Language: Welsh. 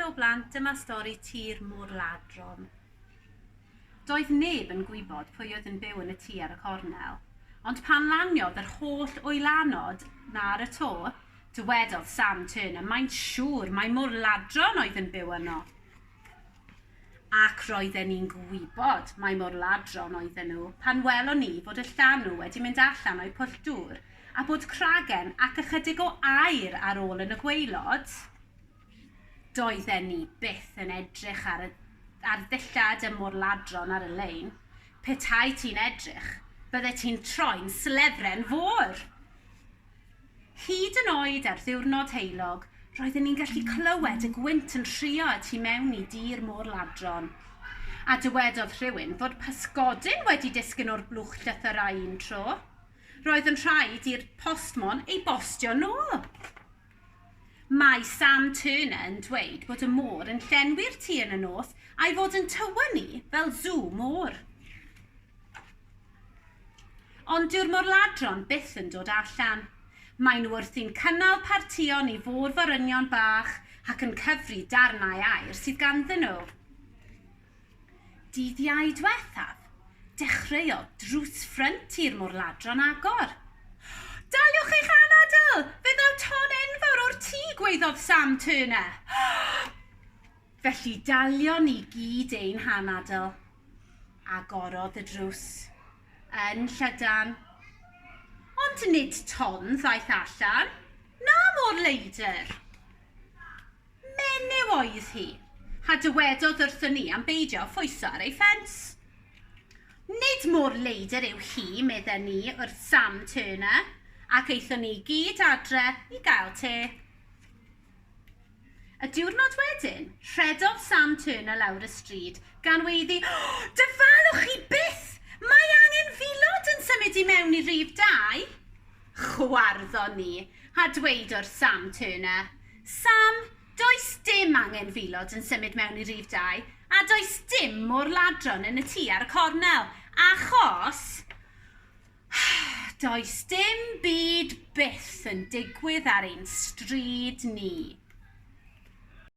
o blant, dyma stori Tŷ'r Môr-ladron. Doedd neb yn gwybod pwy oedd yn byw yn y tŷ ar y cornel, ond pan laniodd yr holl wylanod na ar y to, dywedodd Sam Turner, mae'n siŵr mai Môr-ladron oedd yn byw yno. Ac roedden ni'n gwybod mai Môr-ladron oedden nhw pan welon ni fod y llanw wedi mynd allan o'i pwll dŵr a bod cragen ac ychydig o aer ar ôl yn y gwaelod. Doedden ni byth yn edrych ar ddillad y Môr-ladron ar y lein. Petai ti'n edrych, bydde ti'n troi'n slefren fôr. Hyd yn oed ar ddiwrnod heulog, roedden ni'n gallu clywed y gwynt yn rhuo y tu mewn i Tŷ'r Môr-ladron. A dywedodd rhywun fod pysgodyn wedi disgyn o'r blwch llythyrau un tro. Roedd yn rhaid i'r postmon ei bostio nôl. Mae Sam Turner yn dweud bod y môr yn llenwi'r tŷ yn y nos a'i fod yn tywynnu fel sŵ môr. Ond dyw'r Môr-ladron byth yn dod allan. Maen nhw wrthi'n cynnal partion i fôr forynion bach ac yn cyfri darnau aer sydd ganddyn nhw. Dydd Iau diwethaf, dechreuodd drws ffrynt Tŷ'r Môr-ladron agor. Daliwch eich anadl, fe ddaw ton enfawr o'r tŷ, gwaeddodd Sam Turner. Felly dalion ni gyd ein hanadl. Agorodd y drws, yn llydan. Ond nid ton ddaeth allan, na môr-leidr. Menyw oedd hi, a dywedodd wrthon ni am beidio ffwyso ar ei ffens. Nid môr-leidr yw hi, medden ni wrth Sam Turner, ac eithon ni gyd adre i gael te. Y diwrnod wedyn, rhedodd Sam Turner lawr y stryd gan weiddi, dyfalwch chi byth! Mae angen filod yn symud i mewn i rhif 2. Chwarddon ni, a dweud wrth Sam Turner, Sam, does dim angen filod yn symud mewn i rhif 2, a does dim Môr-ladron yn y tŷ ar y cornel, achos does dim byd byth yn digwydd ar ein stryd ni.